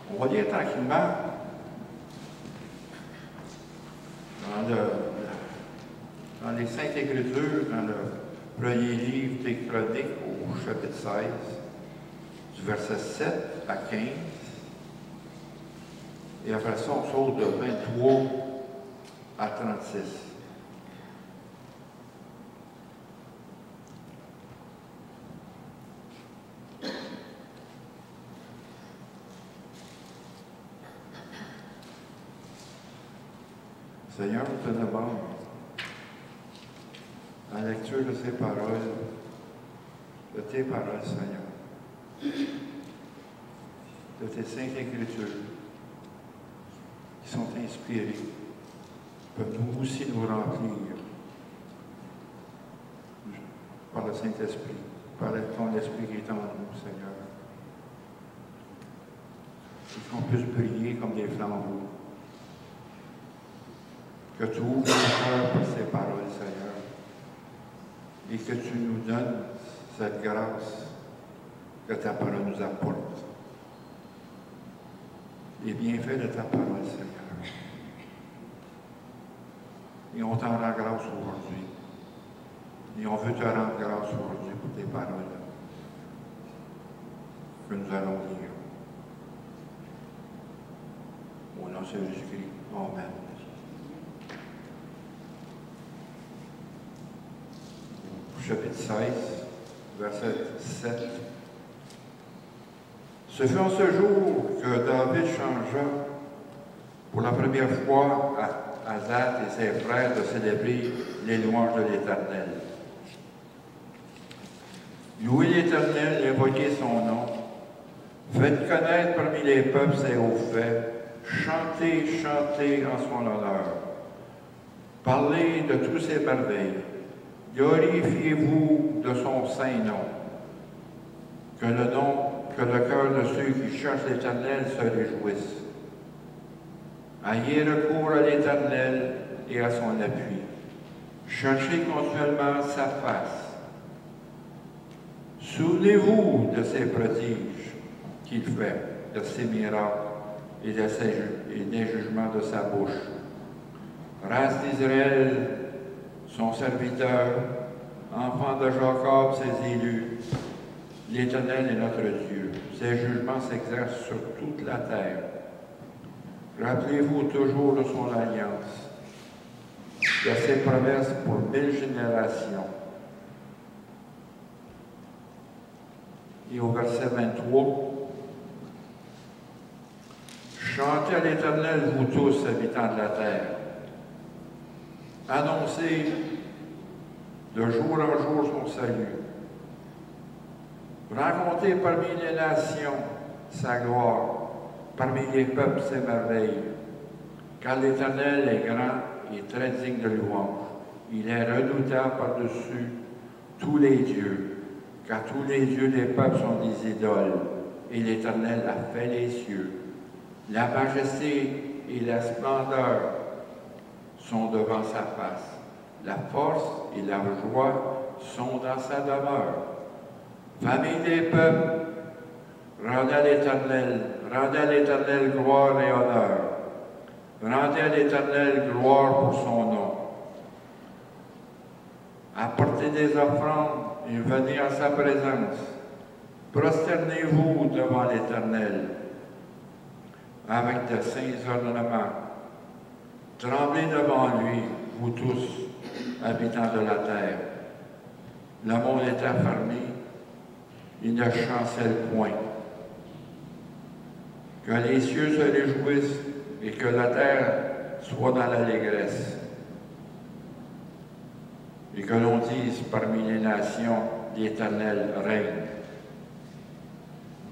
On va lire tranquillement dans les Saintes Écritures, dans le premier livre des Chroniques au chapitre 16, du verset 7 à 15. Et après ça, on saute de 23 à 36. Seigneur, nous te demandons, à la lecture de ces paroles, de tes paroles, Seigneur, de tes saintes Écritures, qui sont inspirées, peuvent nous aussi nous remplir par le Saint-Esprit, par ton Esprit qui est en nous, Seigneur. Et qu'on puisse briller comme des flambeaux. Que tu ouvres nos cœurs par ces paroles, Seigneur, et que tu nous donnes cette grâce que ta parole nous apporte. Les bienfaits de ta parole, Seigneur. Et on t'en rend grâce aujourd'hui. Et on veut te rendre grâce aujourd'hui pour tes paroles que nous allons lire. Au nom de Jésus-Christ. Amen. Chapitre 16, verset 7. Ce fut en ce jour que David changea pour la première fois à Azat et ses frères de célébrer les louanges de l'Éternel. Louez l'Éternel et invoquez son nom. Faites connaître parmi les peuples ses hauts faits. Chantez, chantez en son honneur. Parlez de tous ses merveilles. Glorifiez-vous de son saint nom. Que le cœur de ceux qui cherchent l'Éternel se réjouisse. Ayez recours à l'Éternel et à son appui. Cherchez continuellement sa face. Souvenez-vous de ses prodiges qu'il fait, de ses miracles et des jugements de sa bouche. Race d'Israël, son serviteur, enfant de Jacob, ses élus, l'Éternel est notre Dieu. Ses jugements s'exercent sur toute la terre. Rappelez-vous toujours de son alliance, de ses promesses pour 1000 générations. Et au verset 23, chantez à l'Éternel, vous tous, habitants de la terre. Annoncez de jour en jour son salut. Racontez parmi les nations sa gloire, parmi les peuples ses merveilles. Car l'Éternel est grand et très digne de louange. Il est redoutable par-dessus tous les dieux, car tous les dieux des peuples sont des idoles, et l'Éternel a fait les cieux. La majesté et la splendeur sont devant sa face. La force et la joie sont dans sa demeure. Famille des peuples, rendez à l'Éternel gloire et honneur. Rendez à l'Éternel gloire pour son nom. Apportez des offrandes et venez en sa présence. Prosternez-vous devant l'Éternel avec de saints ornements. Tremblez devant lui, vous tous, habitants de la terre. Le monde est affermi, il ne chancelle point. Que les cieux se réjouissent et que la terre soit dans l'allégresse. Et que l'on dise parmi les nations, l'Éternel règne.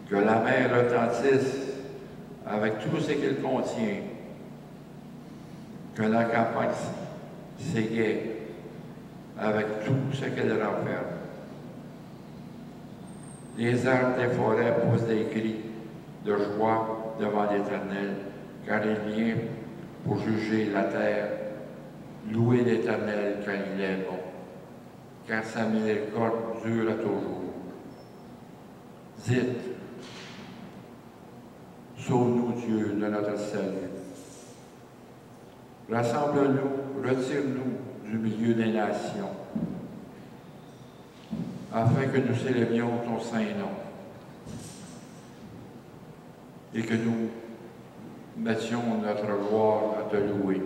Que la mer retentisse avec tout ce qu'il contient. Que la campagne s'égaie avec tout ce qu'elle renferme. Les arbres des forêts poussent des cris de joie devant l'Éternel, car il vient pour juger la terre. Louez l'Éternel car il est bon, car sa miséricorde dure à toujours. Dites, sauve-nous de notre salut. Rassemble-nous, retire-nous du milieu des nations, afin que nous célébrions ton saint nom et que nous mettions notre gloire à te louer.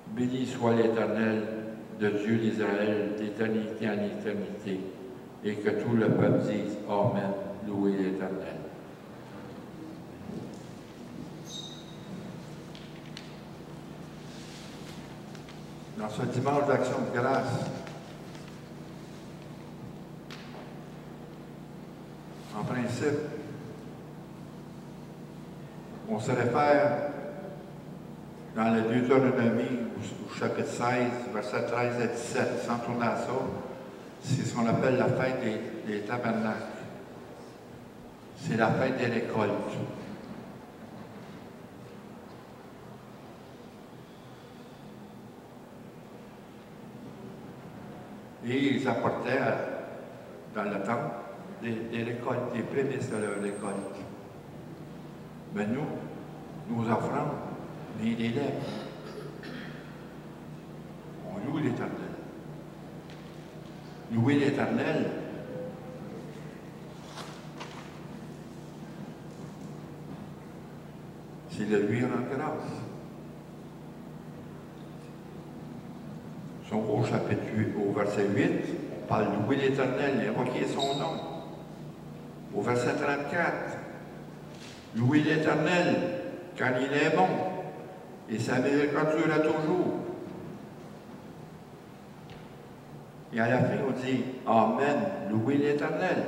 Béni soit l'Éternel de Dieu d'Israël, d'éternité en éternité, et que tout le peuple dise Amen, louez l'Éternel. Dans ce dimanche d'action de grâce, en principe, on se réfère dans le Deutéronomie, au chapitre 16, versets 13 à 17, sans tourner à ça, c'est ce qu'on appelle la fête des tabernacles. C'est la fête des récoltes. Et ils apportaient dans le temple des récoltes, des prémices de leur récolte. Mais nous, nos offrandes, bien des lèvres, on loue l'Éternel. Louer l'Éternel, c'est de lui rendre grâce. Au chapitre 8, au verset 8, on parle de louer l'Éternel, invoquer son nom. Au verset 34, louer l'Éternel quand il est bon, et sa miséricorde dure à toujours. Et à la fin, on dit Amen, louer l'Éternel.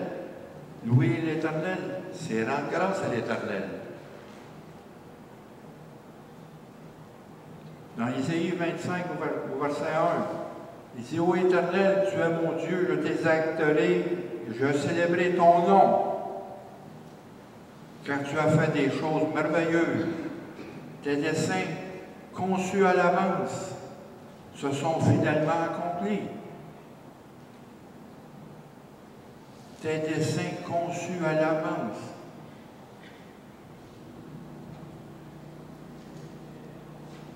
Louer l'Éternel, c'est rendre grâce à l'Éternel. Dans Isaïe 25, au verset 1, il dit, ô Éternel, tu es mon Dieu, je t'exalterai, je célébrerai ton nom, car tu as fait des choses merveilleuses. Tes desseins, conçus à l'avance, se sont fidèlement accomplis. Tes desseins conçus à l'avance.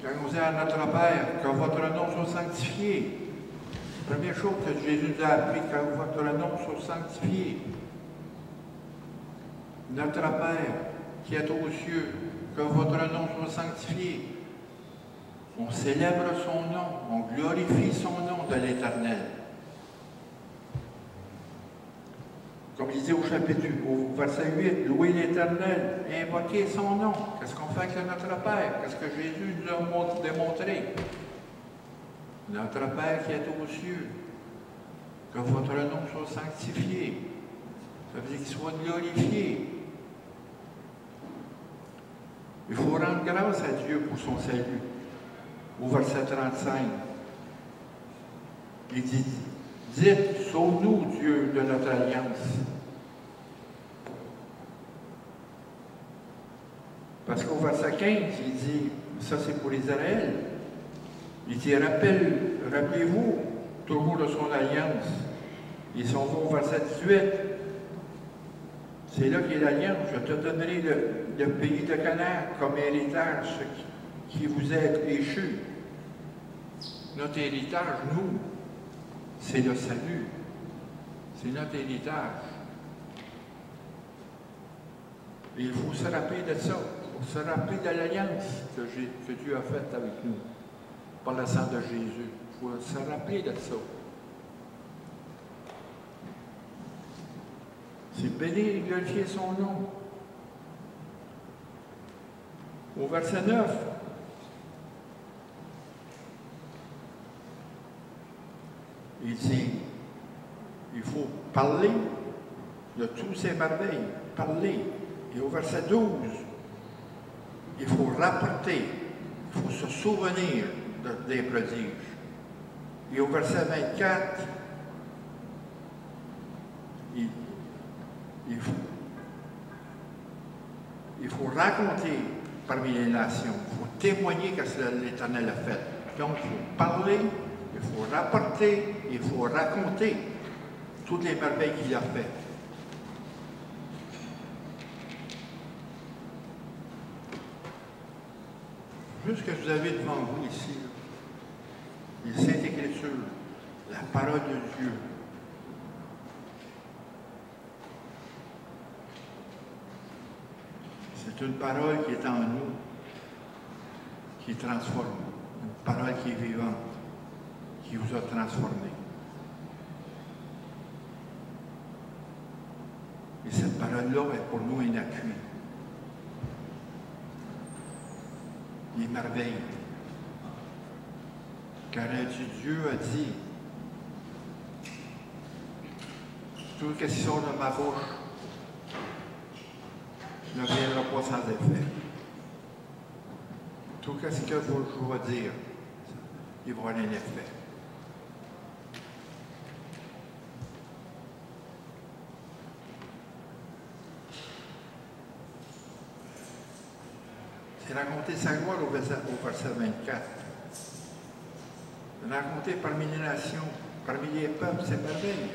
Quand on dit à notre Père, que votre nom soit sanctifié, la première chose que Jésus nous a appris, que votre nom soit sanctifié. Notre Père qui est aux cieux, que votre nom soit sanctifié. On célèbre son nom, on glorifie son nom de l'Éternel. Comme il dit au chapitre, au verset 8, louer l'Éternel, invoquer son nom. Qu'est-ce qu'on fait avec notre Père? Qu'est-ce que Jésus nous a démontré? Notre Père qui est aux cieux, que votre nom soit sanctifié. Ça veut dire qu'il soit glorifié. Il faut rendre grâce à Dieu pour son salut. Au verset 35, il dit, dites, sauve-nous, Dieu, de notre alliance. Parce qu'au verset 15, il dit, ça c'est pour Israël, il dit, rappelez-vous toujours de son alliance. Ils sont au verset 18. C'est là qu'il y a l'alliance. Je te donnerai le pays de Canaan comme héritage, ce qui vous est échu. Notre héritage, nous, c'est le salut. C'est notre héritage. Et il faut se rappeler de ça. Il faut se rappeler de l'alliance que Dieu a faite avec nous par le sang de Jésus. Il faut se rappeler de ça. C'est bénir et glorifier son nom. Au verset 9, il dit, il faut parler de tous ces merveilles, parler. Et au verset 12, il faut rapporter, il faut se souvenir des prodiges. Et au verset 24, il faut raconter parmi les nations, il faut témoigner ce que l'Éternel a fait. Donc, il faut parler, il faut rapporter, il faut raconter toutes les merveilles qu'il a faites. Tout ce que vous avez devant vous ici, là, les Saintes Écritures, la parole de Dieu, c'est une parole qui est en nous, qui transforme, une parole qui est vivante, qui vous a transformé. Et cette parole-là est pour nous un appui. Les merveilles. Car Dieu a dit, tout ce qui sort de ma bouche ne viendra pas sans effet. Tout ce que je vais dire, il va avoir un effet. C'est raconter sa gloire au verset 24. Raconter parmi les nations, parmi les peuples, ses merveilles.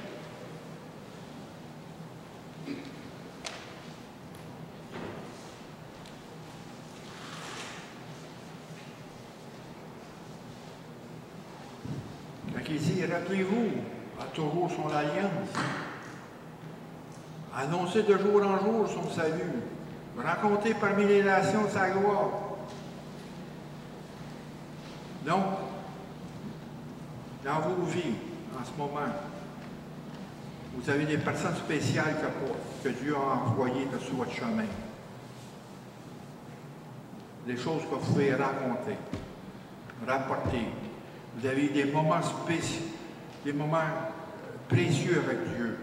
Quand il dit, rappelez-vous, à toujours son alliance. Annoncez de jour en jour son salut. Raconter parmi les nations sa gloire. Donc, dans vos vies, en ce moment, vous avez des personnes spéciales que Dieu a envoyées sur votre chemin. Des choses que vous pouvez raconter, rapporter. Vous avez des moments spéciaux, des moments précieux avec Dieu.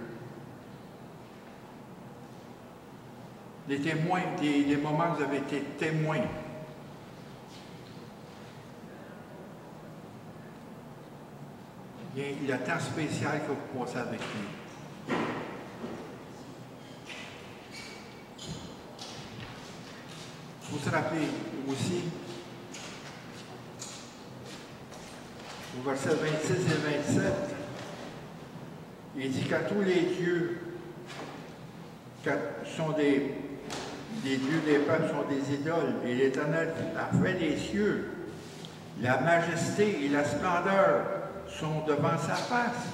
Des témoins, des moments où vous avez été témoins. Il y a le temps spécial que vous passez avec lui. Vous vous rappelez aussi, au verset 26 et 27, il dit qu'à tous les dieux sont des dieux des peuples sont des idoles, et l'Éternel a fait les cieux. La majesté et la splendeur sont devant sa face.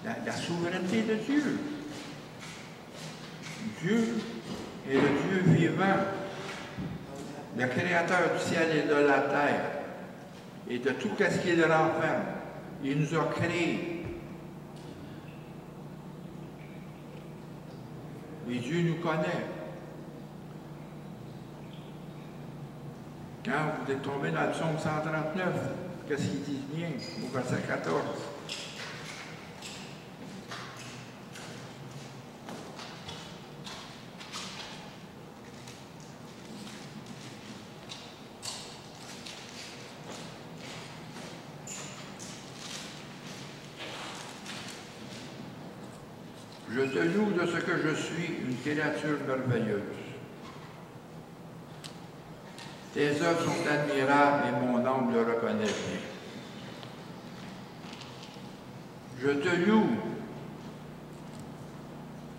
La souveraineté de Dieu. Dieu est le Dieu vivant, le créateur du ciel et de la terre, et de tout ce qui le renferme. Il nous a créés. Et Dieu nous connaît. Quand vous êtes tombé dans le psaume 139, qu'est-ce qu'il dit bien au verset 14? Je te loue de ce que je suis, une créature merveilleuse. Tes œuvres sont admirables et mon âme le reconnaît bien. Je te loue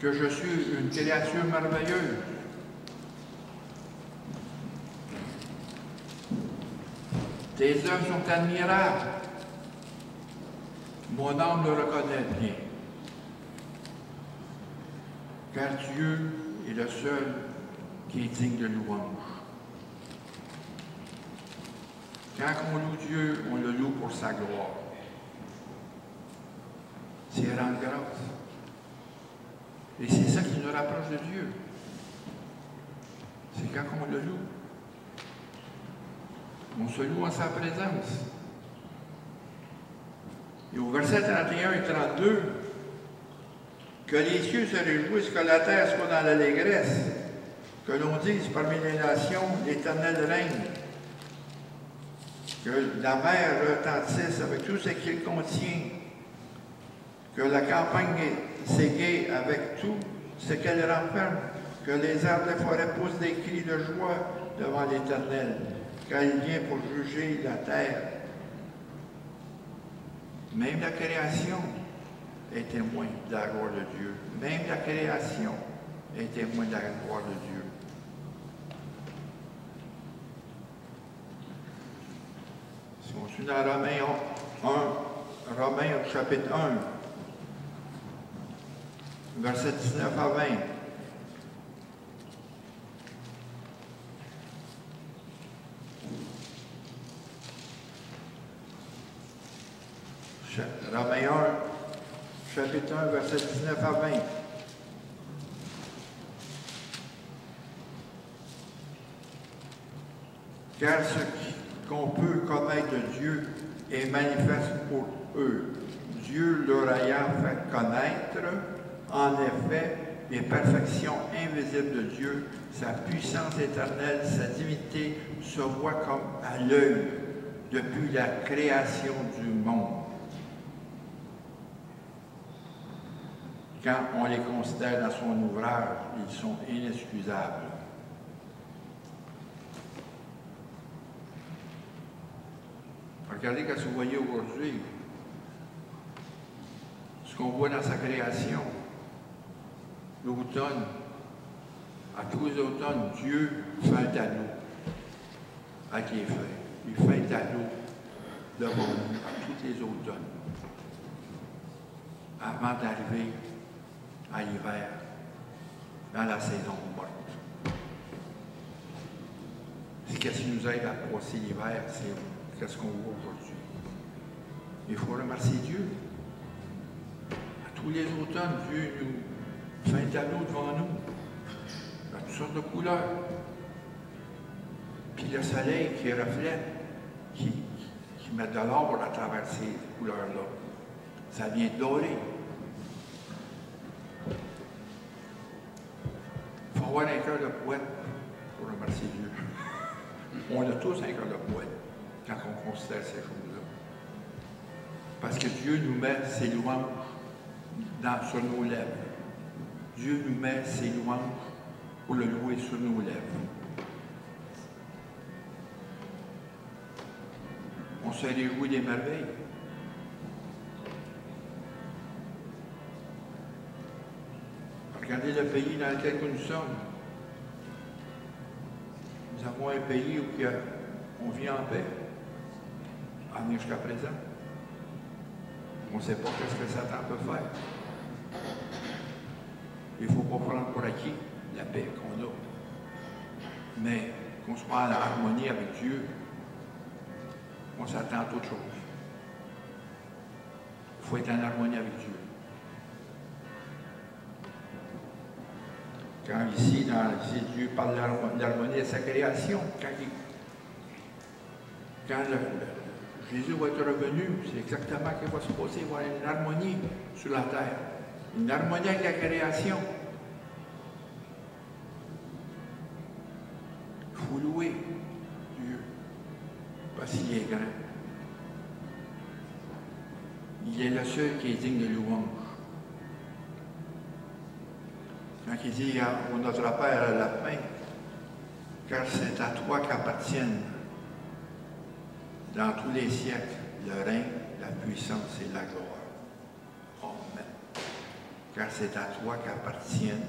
que je suis une créature merveilleuse. Tes œuvres sont admirables. Mon âme le reconnaît bien. Car Dieu est le seul qui est digne de louange. Quand on loue Dieu, on le loue pour sa gloire. C'est rendre grâce. Et c'est ça qui nous rapproche de Dieu. C'est quand on le loue. On se loue en sa présence. Et au verset 31 et 32, que les cieux se réjouissent, que la terre soit dans l'allégresse, que l'on dise parmi les nations, l'Éternel règne, que la mer retentisse avec tout ce qu'il contient, que la campagne s'égaie avec tout ce qu'elle renferme, que les arbres des forêts poussent des cris de joie devant l'Éternel, car il vient pour juger la terre. Même la création est témoin de la gloire de Dieu. Même la création est témoin de la gloire de Dieu. Si on suit dans Romains chapitre 1, versets 19 à 20. Romains 1, chapitre 1, versets 19 à 20. Car ce qu'on peut connaître de Dieu est manifeste pour eux. Dieu leur ayant fait connaître, en effet, les perfections invisibles de Dieu, sa puissance éternelle, sa divinité se voit comme à l'œil depuis la création du monde. Quand on les considère dans son ouvrage, ils sont inexcusables. Regardez quand vous voyez aujourd'hui ce qu'on voit dans sa création. L'automne, à tous les automnes, Dieu fait un tableau avec les feuilles. Il fait un tableau devant nous à tous les automnes, avant d'arriver à l'hiver, dans la saison morte. Ce qui nous aide à passer l'hiver, c'est ce qu'on voit aujourd'hui. Il faut remercier Dieu. À tous les automnes, Dieu nous fait un tableau devant nous, dans toutes sortes de couleurs. Puis le soleil qui reflète, qui met de l'or à travers ces couleurs-là. Ça vient dorer. Il faut avoir un cœur de poète pour remercier Dieu. On a tous un cœur de poète quand on considère ces choses-là. Parce que Dieu nous met ses louanges sur nos lèvres. Dieu nous met ses louanges pour le louer sur nos lèvres. On se réjouit des merveilles. Regardez le pays dans lequel nous sommes. Nous avons un pays où on vit en paix. En est jusqu'à présent. On ne sait pas ce que Satan peut faire. Il ne faut pas prendre pour acquis la paix qu'on a. Mais qu'on soit en harmonie avec Dieu, on s'attend à toute chose. Il faut être en harmonie avec Dieu. Quand ici, Dieu parle de l'harmonie de sa création, quand Jésus va être revenu, c'est exactement ce qui va se passer. Il va y avoir une harmonie sur la terre. Une harmonie avec la création. Il faut louer Dieu. Parce qu'il est grand. Il est le seul qui est digne de louange. Quand il dit « Ô notre Père à la fin, car c'est à toi qu'appartiennent dans tous les siècles le règne, la puissance et la gloire. Amen. Car c'est à toi qu'appartiennent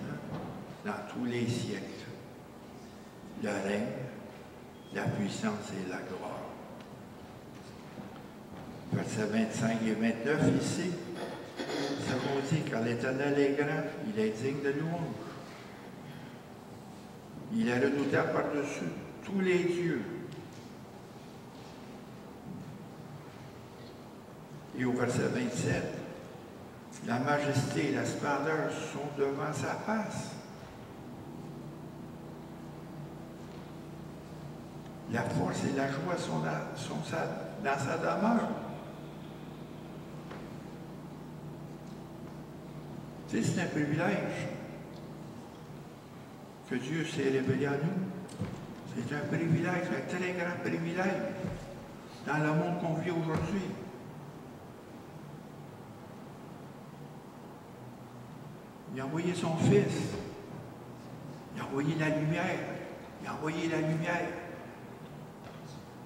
dans tous les siècles le règne, la puissance et la gloire. » Versets 25 et 29 ici, ça vous dit, car l'Éternel est grand, il est digne de louange. Il est redoutable par-dessus tous les dieux. Et au verset 27, la majesté et la splendeur sont devant sa face. La force et la joie sont dans sa demeure. Tu sais, c'est un privilège que Dieu s'est révélé à nous. C'est un privilège, un très grand privilège dans le monde qu'on vit aujourd'hui. Il a envoyé son Fils. Il a envoyé la lumière. Il a envoyé la lumière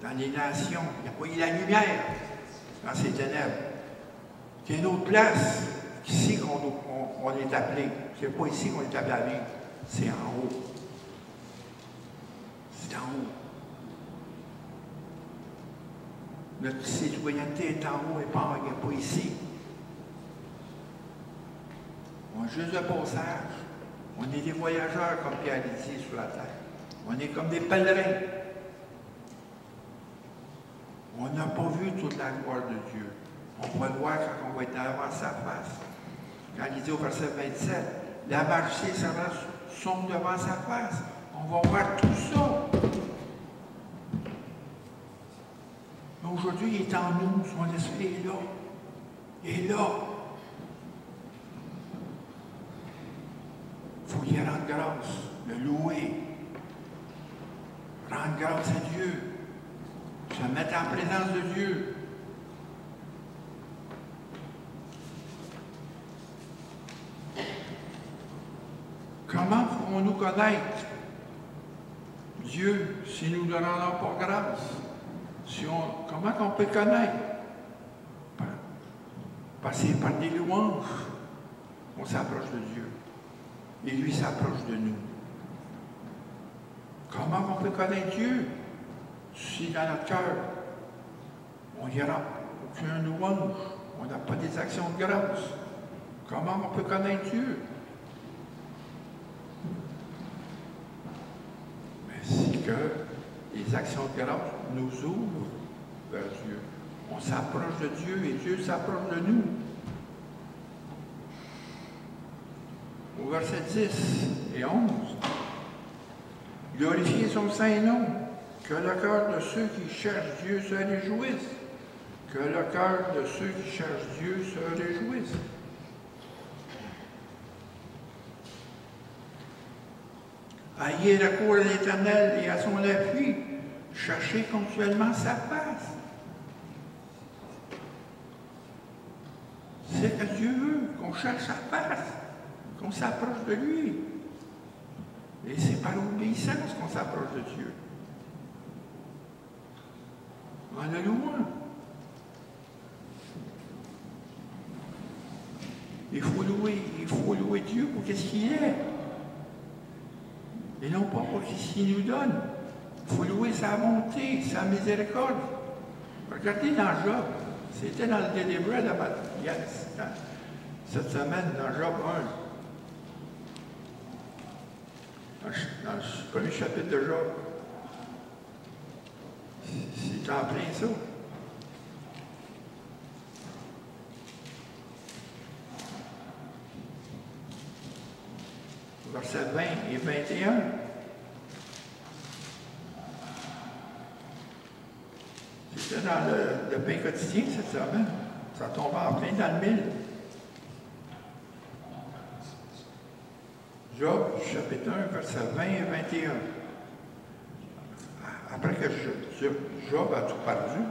dans les nations. Il a envoyé la lumière dans ces ténèbres. C'est une autre place ici qu'on est appelé. C'est pas ici qu'on est appelé à vivre. C'est en haut. C'est en haut. Notre citoyenneté est en haut et pas ici. On est juste de passage. On est des voyageurs, comme Pierre dit, sur la terre. On est comme des pèlerins. On n'a pas vu toute la gloire de Dieu. On va le voir quand on va être devant sa face. Quand il dit au verset 27, la majesté sont devant sa face. On va voir tout ça. Mais aujourd'hui, il est en nous, son esprit est là. Il est là. Il faut y rendre grâce, le louer. Rendre grâce à Dieu. Se mettre en présence de Dieu. Comment pouvons-nous connaître Dieu si nous ne lui rendons pas grâce? Comment on peut connaître? Passer par des louanges. On s'approche de Dieu. Et lui s'approche de nous. Comment on peut connaître Dieu si dans notre cœur, on n'y aura aucun louange, on n'a pas des actions de grâce? Comment on peut connaître Dieu? Mais c'est que les actions de grâce nous ouvrent vers Dieu. On s'approche de Dieu et Dieu s'approche de nous. Au verset 10 et 11, glorifiez son saint nom, que le cœur de ceux qui cherchent Dieu se réjouisse. Que le cœur de ceux qui cherchent Dieu se réjouisse. Ayez recours à l'Éternel et à son appui. Cherchez continuellement sa face. C'est que Dieu veut qu'on cherche sa face, qu'on s'approche de lui. Et c'est par l'obéissance qu'on s'approche de Dieu. En le louant. Il faut louer Dieu pour qu'est-ce qu'il est. Et non pas pour ce qu'il nous donne. Il faut louer sa bonté, sa miséricorde. Regardez dans Job. C'était dans le Deliberate cette semaine, dans Job 1. Dans le premier chapitre de Job. C'est en plein ça. Versets 20 et 21. C'était dans le pain quotidien cette semaine. Ça tombait en plein dans le mille. Job, chapitre 1, versets 20 et 21. Après que Job a tout perdu,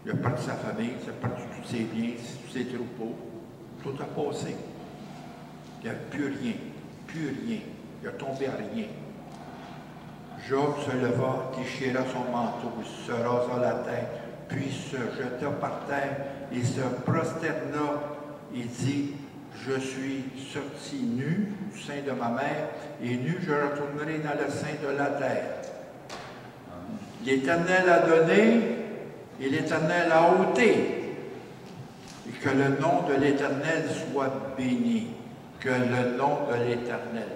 il a perdu sa famille, il a perdu tous ses biens, tous ses troupeaux, tout a passé. Il n'y a plus rien, il a tombé à rien. Job se leva, déchira son manteau, se rasa la tête, puis se jeta par terre et se prosterna et dit, je suis sorti nu du sein de ma mère, et nu je retournerai dans le sein de la terre. L'Éternel a donné, et l'Éternel a ôté. Et que le nom de l'Éternel soit béni. Que le nom de l'Éternel.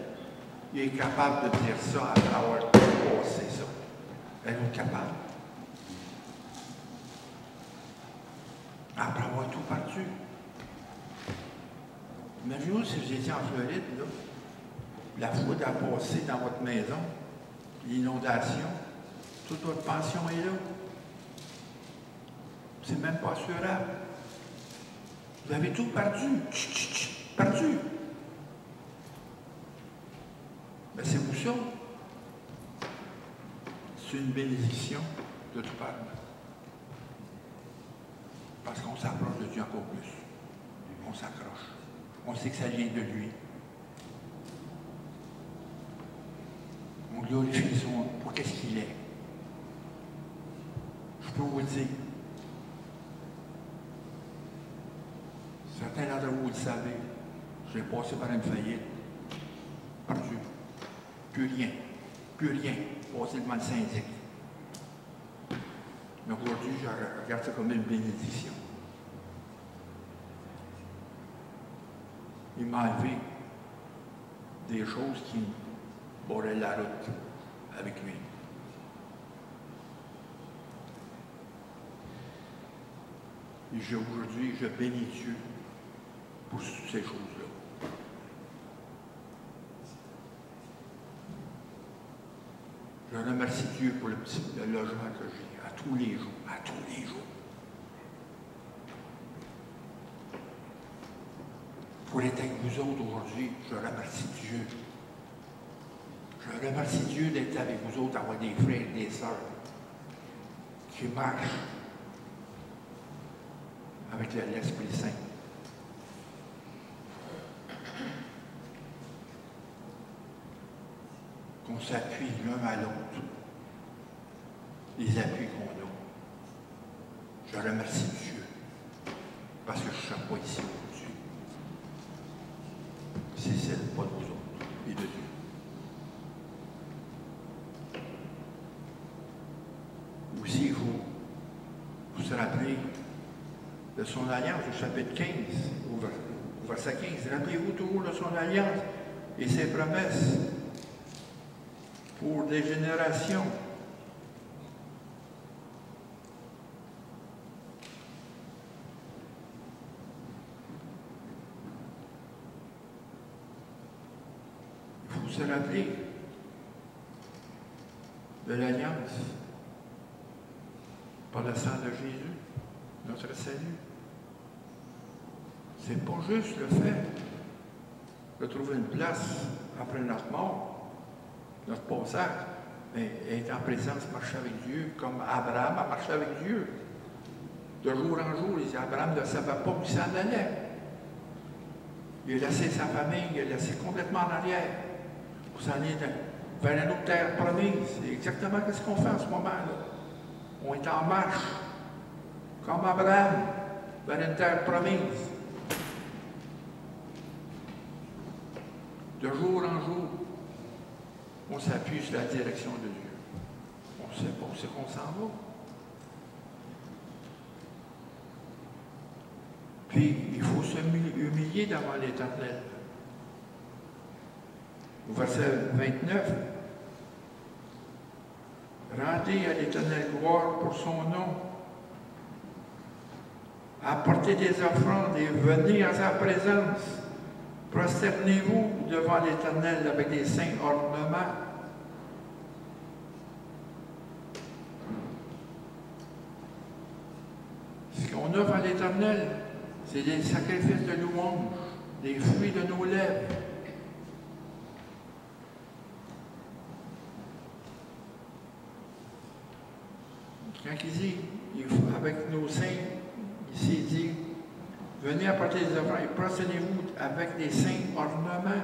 Il est capable de dire ça après avoir passé ça. Elle est capable. Après avoir tout perdu. Imaginez-vous si vous étiez en Floride, là, la foudre a passé dans votre maison, l'inondation, toute votre pension est là. C'est même pas assurable. Vous avez tout perdu. Perdu. Mais c'est vous ça. C'est une bénédiction de tout part. Parce qu'on s'approche de Dieu encore plus. On s'accroche. On sait que ça vient de lui. On glorifie son nom pour qu'est-ce qu'il est. Je peux vous le dire. Certains d'entre vous le savez. J'ai passé par une faillite. Perdu. Plus rien. Plus rien. Passé devant le syndic. Mais aujourd'hui, je regarde ça comme une bénédiction. Il m'a enlevé des choses qui me barraient la route avec lui. Et aujourd'hui, je bénis Dieu pour ces choses-là. Je remercie Dieu pour le logement que j'ai à tous les jours, à tous les jours. Pour être avec vous autres aujourd'hui, je remercie Dieu. Je remercie Dieu d'être avec vous autres, d'avoir des frères et des sœurs qui marchent avec l'Esprit Saint. Qu'on s'appuie l'un à l'autre. Les appuis qu'on a. Je remercie Dieu parce que je ne serai pas ici aujourd'hui. C'est celle pas de vous autres et de Dieu. Aussi, vous vous rappelez de son alliance au chapitre 15, au verset 15. Rappelez-vous toujours de son alliance et ses promesses pour des générations. Il faut se rappeler de l'alliance par le sang de Jésus, notre salut. C'est pas juste le fait de trouver une place après notre mort, notre passage, mais être en présence, marcher avec Dieu, comme Abraham a marché avec Dieu. De jour en jour, Abraham ne savait pas où il s'en allait. Il a laissé sa famille, il a laissé complètement en arrière pour s'en aller vers une autre terre promise. C'est exactement ce qu'on fait en ce moment-là. On est en marche, comme Abraham, vers une terre promise. De jour en jour, on s'appuie sur la direction de Dieu. On ne sait pas où c'est qu'on s'en va. Puis, il faut se humilier devant l'Éternel. Au verset 29, rendez à l'Éternel gloire pour son nom. Apportez des offrandes et venez à sa présence. Prosternez-vous devant l'Éternel avec des saints ornements. Ce qu'on offre à l'Éternel, c'est des sacrifices de louange, des fruits de nos lèvres. Quand il dit, avec nos saints, ici il dit, venez apporter des offrandes et prosternez-vous avec des saints ornements.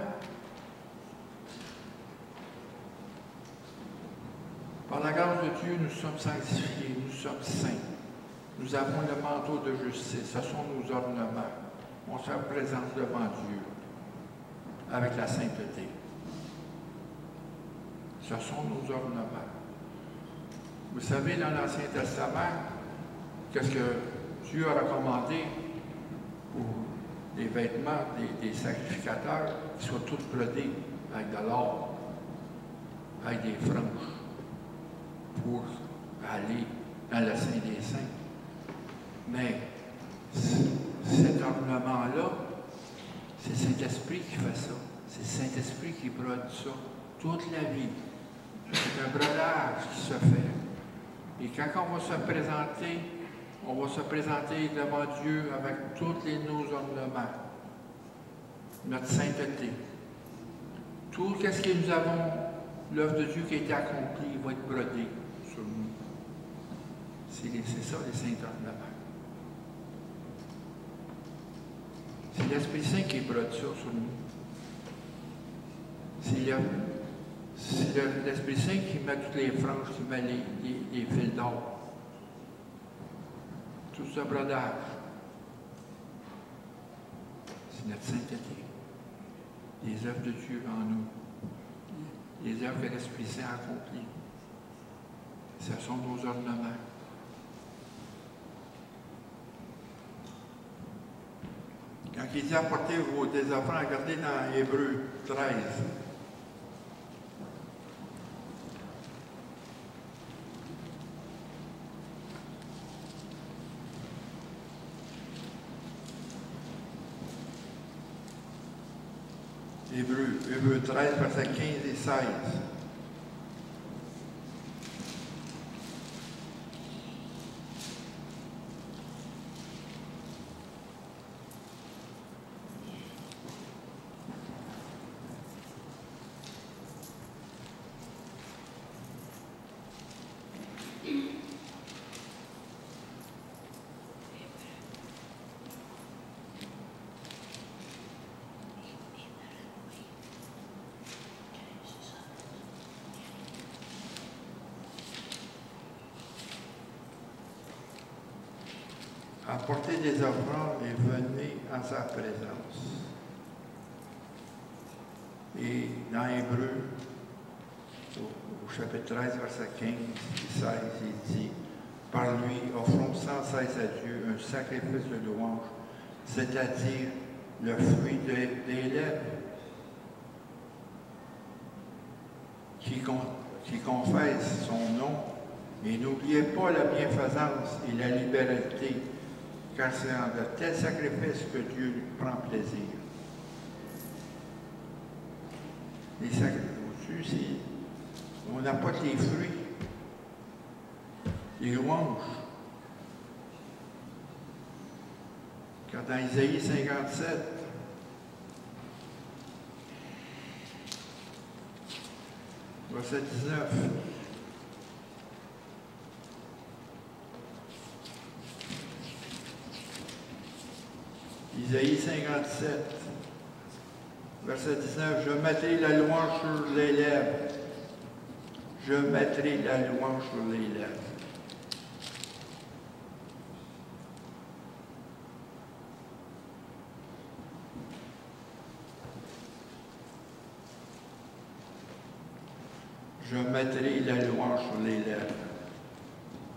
Par la grâce de Dieu, nous sommes sanctifiés, nous sommes saints. Nous avons le manteau de justice, ce sont nos ornements. On se présente devant Dieu avec la sainteté. Ce sont nos ornements. Vous savez, dans l'Ancien Testament, qu'est-ce que Dieu a recommandé pour les vêtements des sacrificateurs, qui soient tous brodés avec de l'or, avec des franges, pour aller dans le Saint des Saints. Mais cet ornement-là, c'est Saint-Esprit qui fait ça. C'est Saint-Esprit qui brode ça toute la vie. C'est un brodage qui se fait. Et quand on va se présenter devant Dieu avec tous nos ornements, notre sainteté. Tout ce que nous avons, l'œuvre de Dieu qui a été accomplie, va être brodé sur nous. C'est ça, les saints ornements. C'est l'Esprit Saint qui brode ça sur nous. C'est l'Esprit Saint qui met toutes les franges, qui met les fils d'or. Tout ce brodage. C'est notre sainteté. Les œuvres de Dieu en nous. Les œuvres que l'Esprit Saint accomplit. Ce sont nos ornements. il dit apportez des offrandes, regardez dans Hébreux 13. Hébreux 13, versets 15 et 16. Apportez des offrandes et venez en sa présence. Et dans Hébreux, au chapitre 13, verset 15 et 16, il dit, par lui, offrons sans cesse à Dieu un sacrifice de louange, c'est-à-dire le fruit des lèvres, qui confesse son nom. Et n'oubliez pas la bienfaisance et la libéralité, car c'est en de tels sacrifices que Dieu prend plaisir. Les sacrifices, on apporte les fruits, les louanges. Quand dans Isaïe 57, verset 19, Isaïe 57, verset 19, je mettrai la louange sur les lèvres. Je mettrai la louange sur les lèvres. Je mettrai la louange sur les lèvres.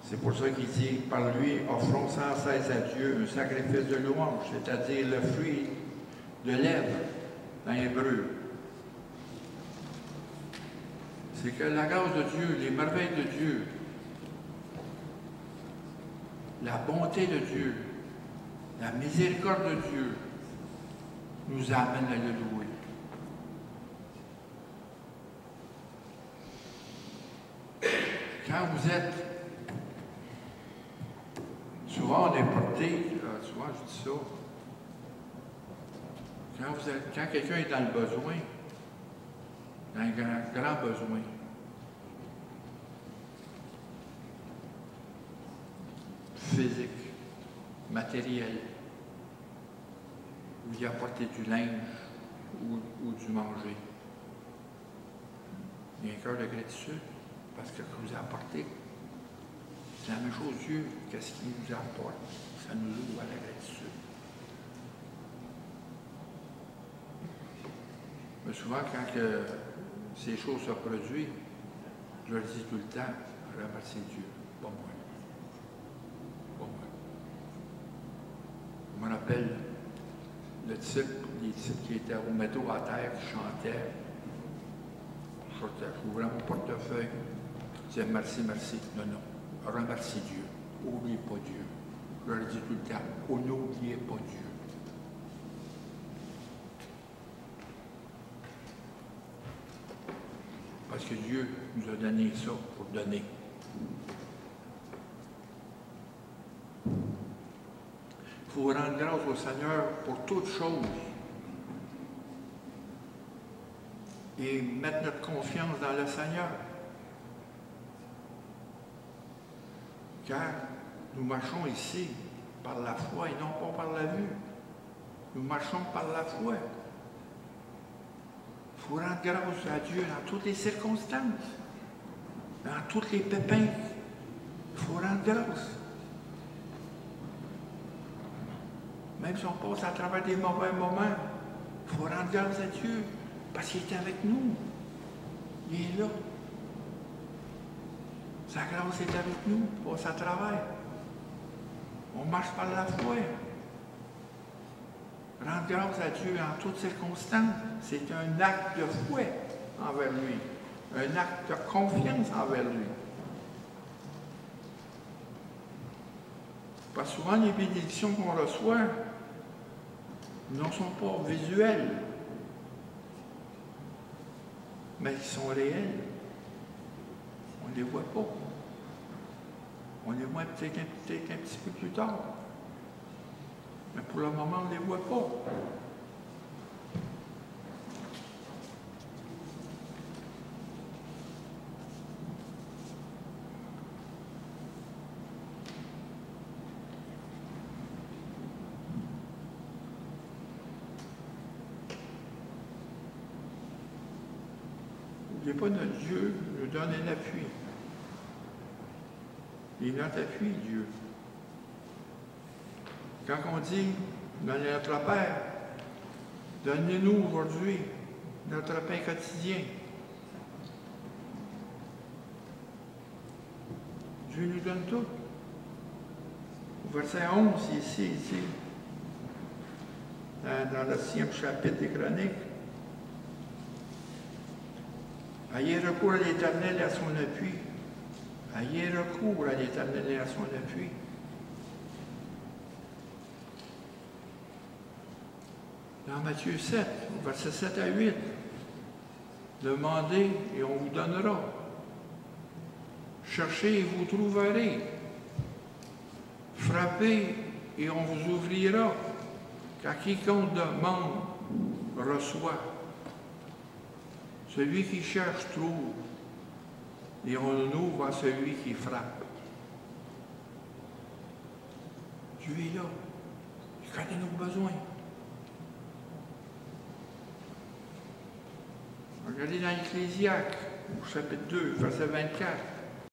C'est pour ça qu'il dit, par lui, offrons sans cesse à Dieu un sacrifice de louange, c'est-à-dire le fruit de lèvres, dans Hébreu. C'est que la grâce de Dieu, les merveilles de Dieu, la bonté de Dieu, la miséricorde de Dieu, nous amène à le louer. Quand vous êtes, souvent on est porté, souvent je dis ça, quand quelqu'un est dans le besoin, dans un grand besoin, physique, matériel, où il a apporté du linge ou du manger, il y a un cœur de gratitude. Parce que ce que vous apportez, c'est la même chose Dieu, qu'est-ce qu'il nous apporte. Ça nous ouvre à la gratitude. Mais souvent, quand ces choses se produisent, je le dis tout le temps, je remercie Dieu, pas moi. Pas moi. Je me rappelle les types qui étaient au métro à terre, qui chantaient. J'ouvrais mon portefeuille. Je disais merci, merci. Non, non. Remercie Dieu. N'oubliez pas Dieu. Je le dis tout le temps. N'oubliez pas Dieu. Parce que Dieu nous a donné ça pour donner. Il faut rendre grâce au Seigneur pour toutes choses. Et mettre notre confiance dans le Seigneur. Car nous marchons ici par la foi et non pas par la vue. Nous marchons par la foi. Il faut rendre grâce à Dieu dans toutes les circonstances, dans tous les pépins. Il faut rendre grâce. Même si on passe à travers des mauvais moments, il faut rendre grâce à Dieu. Parce qu'il est avec nous. Il est là. Sa grâce est avec nous, on passe à travers. On marche par la foi. Rendre grâce à Dieu en toutes circonstances, c'est un acte de foi envers lui, un acte de confiance envers lui. Parce que souvent, les bénédictions qu'on reçoit ne sont pas visuelles, mais qui sont réelles. On ne les voit pas. On les voit peut-être un petit peu plus tard. Mais pour le moment, on ne les voit pas. N'oubliez pas, notre Dieu nous donne un appui. Il est notre appui, Dieu. Quand on dit dans notre Père, donnez-nous aujourd'hui notre pain quotidien. Dieu nous donne tout. Au verset 11, ici, dans le 6e chapitre des Chroniques, ayez recours à l'Éternel et à son appui. Ayez recours à l'Éternel et à son appui. Dans Matthieu 7, versets 7 à 8, demandez et on vous donnera. Cherchez et vous trouverez. Frappez et on vous ouvrira. Car quiconque demande reçoit. Celui qui cherche trouve. Et on ouvre à celui qui frappe. Dieu est là. Il connaît nos besoins. Regardez dans l'Ecclésiaste, au chapitre 2, verset 24.